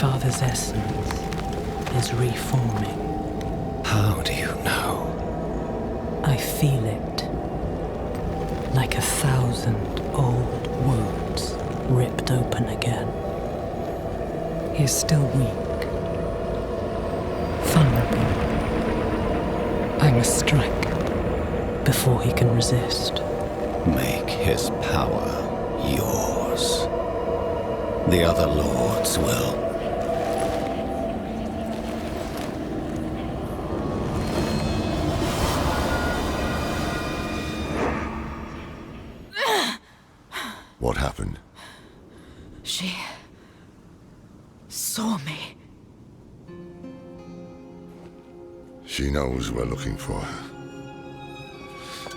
father's essence is reforming. How do you know? I feel it. Like 1,000 old wounds ripped open again. He is still weak. Vulnerable. I must strike before he can resist. Make his power yours. The other lords will. What happened? She saw me. She knows we're looking for her.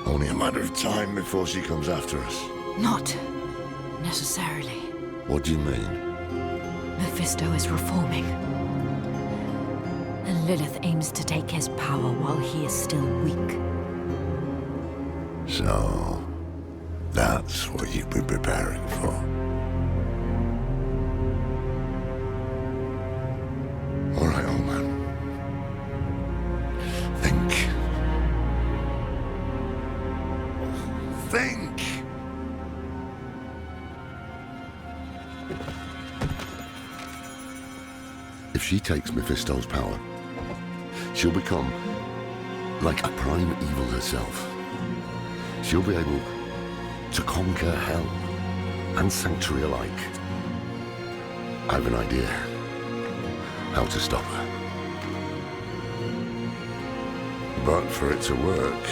Only a matter of time before she comes after us. Not necessarily. What do you mean? Mephisto is reforming. And Lilith aims to take his power while he is still weak. So, that's what you've been preparing for. All right, old man. Think. Think! If she takes Mephisto's power, she'll become like a prime evil herself. She'll be able to conquer hell and sanctuary alike. I have an idea how to stop her. But for it to work,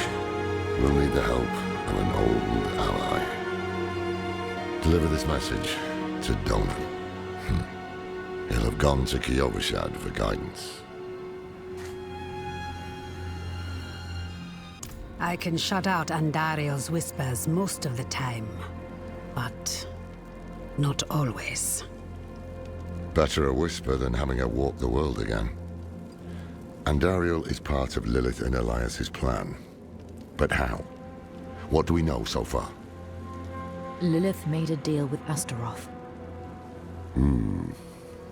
we'll need the help of an old ally. Deliver this message to Donan. He'll have gone to Kyovashad for guidance. I can shut out Andario's whispers most of the time, but not always. Better a whisper than having her walk the world again. Andariel is part of Lilith and Elias's plan. But how? What do we know so far? Lilith made a deal with Astaroth.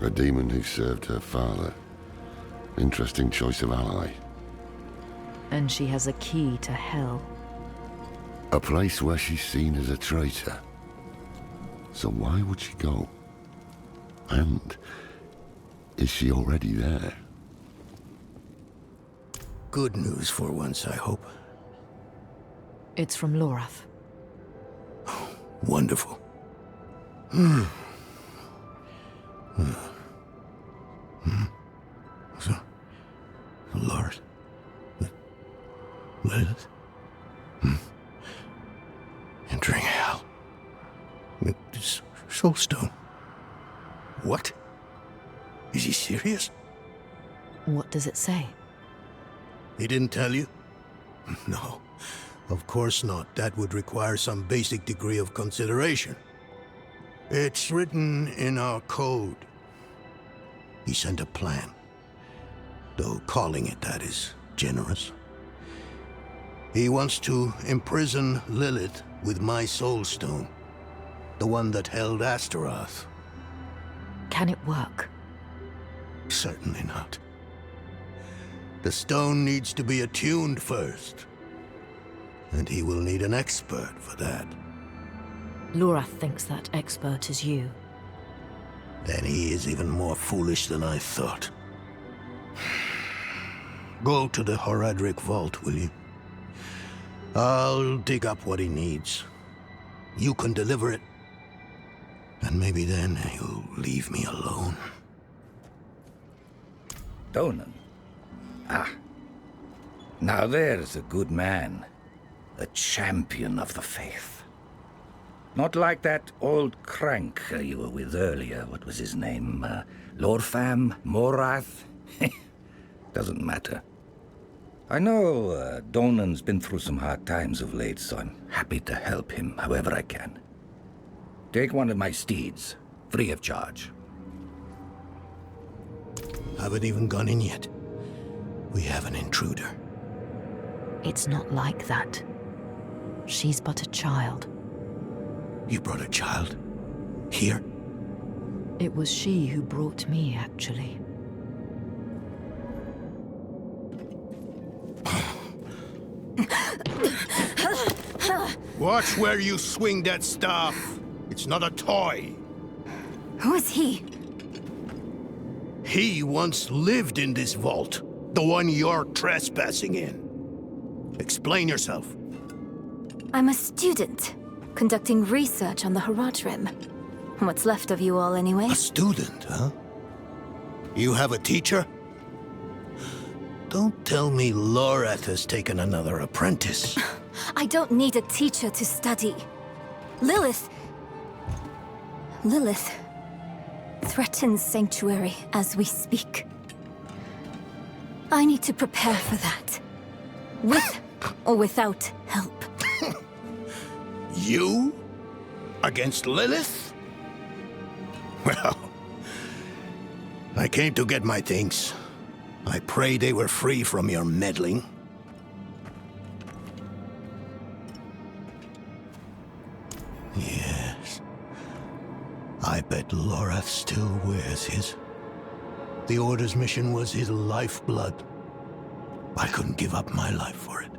A demon who served her father. Interesting choice of ally. And she has a key to hell. A place where she's seen as a traitor. So why would she go? And is she already there? Good news for once, I hope. It's from Lorath. Wonderful. So, Lorath. Lilith. Entering hell. This soulstone. What? Is he serious? What does it say? He didn't tell you? No, of course not. That would require some basic degree of consideration. It's written in our code. He sent a plan. Though calling it that is generous. He wants to imprison Lilith with my soulstone. The one that held Astaroth. Can it work? Certainly not. The stone needs to be attuned first. And he will need an expert for that. Lorath thinks that expert is you. Then he is even more foolish than I thought. Go to the Horadric vault, will you? I'll dig up what he needs. You can deliver it. And maybe then he'll leave me alone. Donan. Ah. Now there's a good man. A champion of the faith. Not like that old crank you were with earlier. What was his name? Lorfam? Morath? Doesn't matter. I know Donan's been through some hard times of late, so I'm happy to help him however I can. Take one of my steeds, free of charge. Haven't even gone in yet. We have an intruder. It's not like that. She's but a child. You brought a child? Here? It was she who brought me, actually. Watch where you swing that staff. It's not a toy. Who is he? He once lived in this vault. The one you're trespassing in. Explain yourself. I'm a student, conducting research on the Horadrim. What's left of you all, anyway? A student, huh? You have a teacher? Don't tell me Lorath has taken another apprentice. I don't need a teacher to study. Lilith threatens Sanctuary as we speak. I need to prepare for that. With or without help. You? Against Lilith? Well, I came to get my things. I pray they were free from your meddling. Yes. I bet Lorath still wears his. The Order's mission was his lifeblood. I couldn't give up my life for it.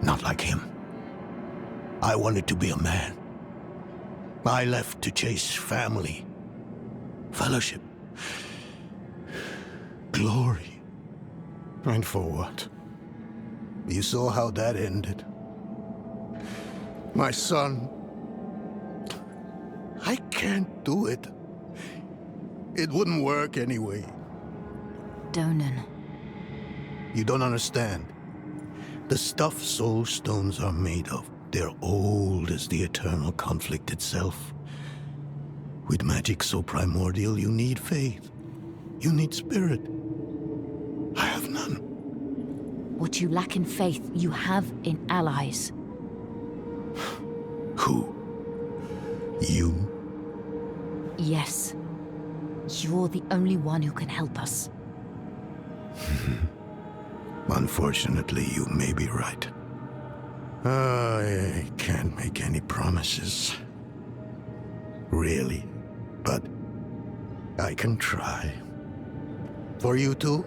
Not like him. I wanted to be a man. I left to chase family, fellowship, glory. And for what? You saw how that ended. My son. I can't do it. It wouldn't work anyway. Donan. You don't understand. The stuff soul stones are made of, they're old as the eternal conflict itself. With magic so primordial, you need faith. You need spirit. I have none. What you lack in faith, you have in allies. Who? You? Yes. You're the only one who can help us. Unfortunately, you may be right. I can't make any promises. Really. But I can try. For you two,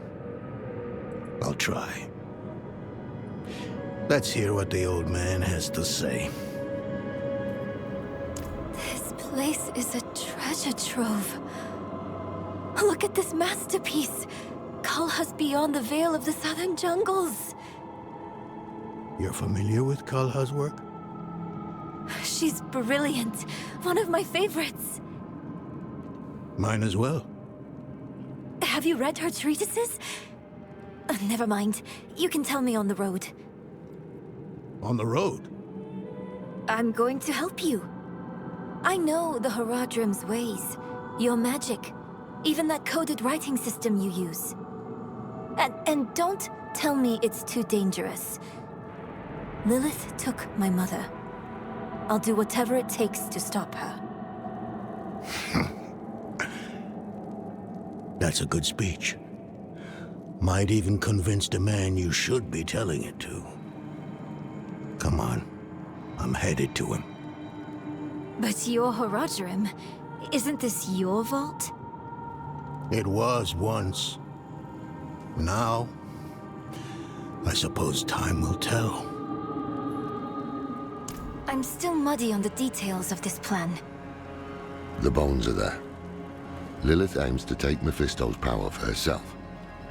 I'll try. Let's hear what the old man has to say. This place is a treasure trove. Look at this masterpiece. Kalha's beyond the veil of the southern jungles. You're familiar with Kalha's work? She's brilliant. One of my favorites. Mine as well. Have you read her treatises? Never mind. You can tell me on the road. On the road? I'm going to help you. I know the Horadrim's ways, your magic, even that coded writing system you use. And don't tell me it's too dangerous. Lilith took my mother. I'll do whatever it takes to stop her. That's a good speech. Might even convince the man you should be telling it to. Come on. I'm headed to him. But your Horadrim, isn't this your vault? It was once. Now, I suppose time will tell. I'm still muddy on the details of this plan. The bones are there. Lilith aims to take Mephisto's power for herself.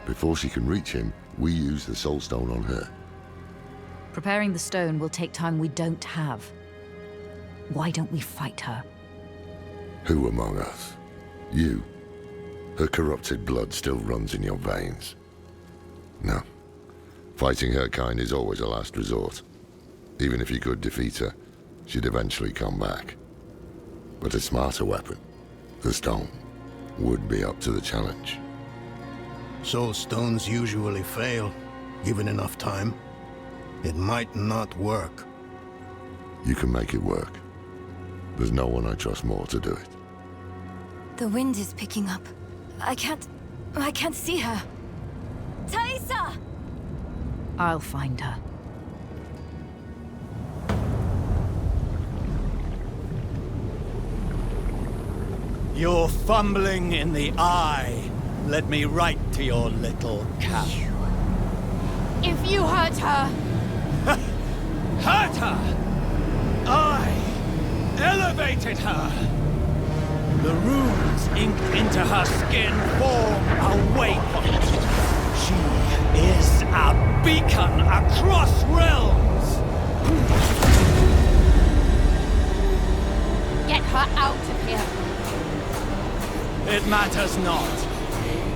Before she can reach him, we use the Soul Stone on her. Preparing the stone will take time we don't have. Why don't we fight her? Who among us? You. Her corrupted blood still runs in your veins. No. Fighting her kind is always a last resort. Even if you could defeat her, she'd eventually come back. But a smarter weapon, the stone, would be up to the challenge. Soul stones usually fail, given enough time. It might not work. You can make it work. There's no one I trust more to do it. The wind is picking up. I can't see her. Taissa! I'll find her. You're fumbling in the eye. Let me write to your little cap. If you hurt her... Hurt her! I elevated her! The runes inked into her skin form a waypoint. She is a beacon across realms! Get her out of here. It matters not.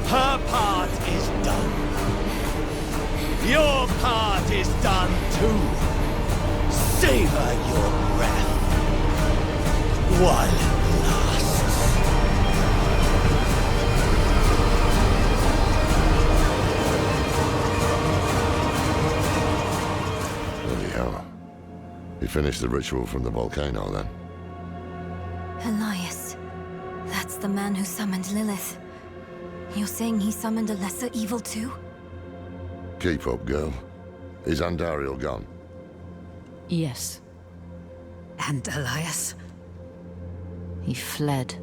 Her part is done. Your part is done too. Savor your breath while it lasts. Bloody hell. You finished the ritual from the volcano, then? Elias. That's the man who summoned Lilith. You're saying he summoned a lesser evil too? Keep up, girl. Is Andariel gone? Yes. And Elias? He fled.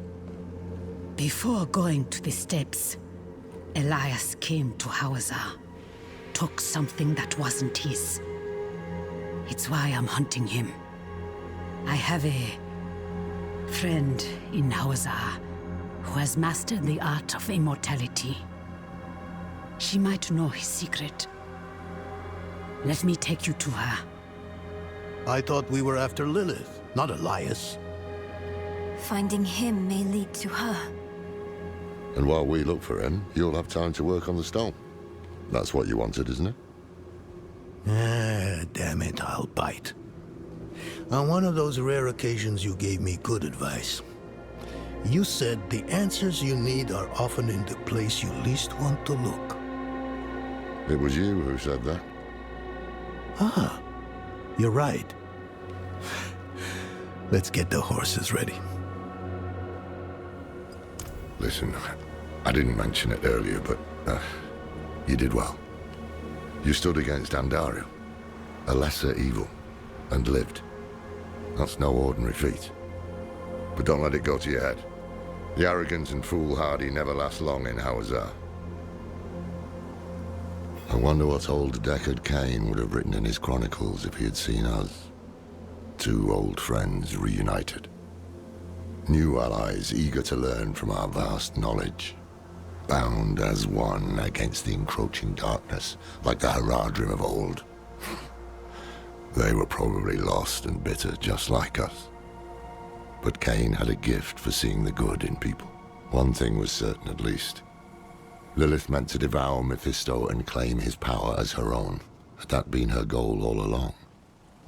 Before going to the steps, Elias came to Hawazar, took something that wasn't his. It's why I'm hunting him. I have a friend in Hawazar who has mastered the art of immortality. She might know his secret. Let me take you to her. I thought we were after Lilith, not Elias. Finding him may lead to her. And while we look for him, you'll have time to work on the stone. That's what you wanted, isn't it? Ah, damn it, I'll bite. On one of those rare occasions you gave me good advice. You said the answers you need are often in the place you least want to look. It was you who said that. Ah, you're right. Let's get the horses ready. Listen, I didn't mention it earlier, but you did well. You stood against Andariel, a lesser evil, and lived. That's no ordinary feat. But don't let it go to your head. The arrogance and foolhardy never last long in Hawazar. I wonder what old Deckard Cain would have written in his chronicles if he had seen us. Two old friends reunited. New allies eager to learn from our vast knowledge. Bound as one against the encroaching darkness, like the Haradrim of old. They were probably lost and bitter, just like us. But Cain had a gift for seeing the good in people. One thing was certain, at least. Lilith meant to devour Mephisto and claim his power as her own. Had that been her goal all along?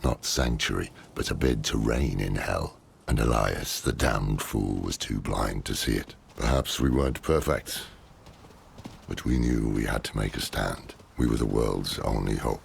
Not sanctuary, but a bid to reign in hell. And Elias, the damned fool, was too blind to see it. Perhaps we weren't perfect, but we knew we had to make a stand. We were the world's only hope.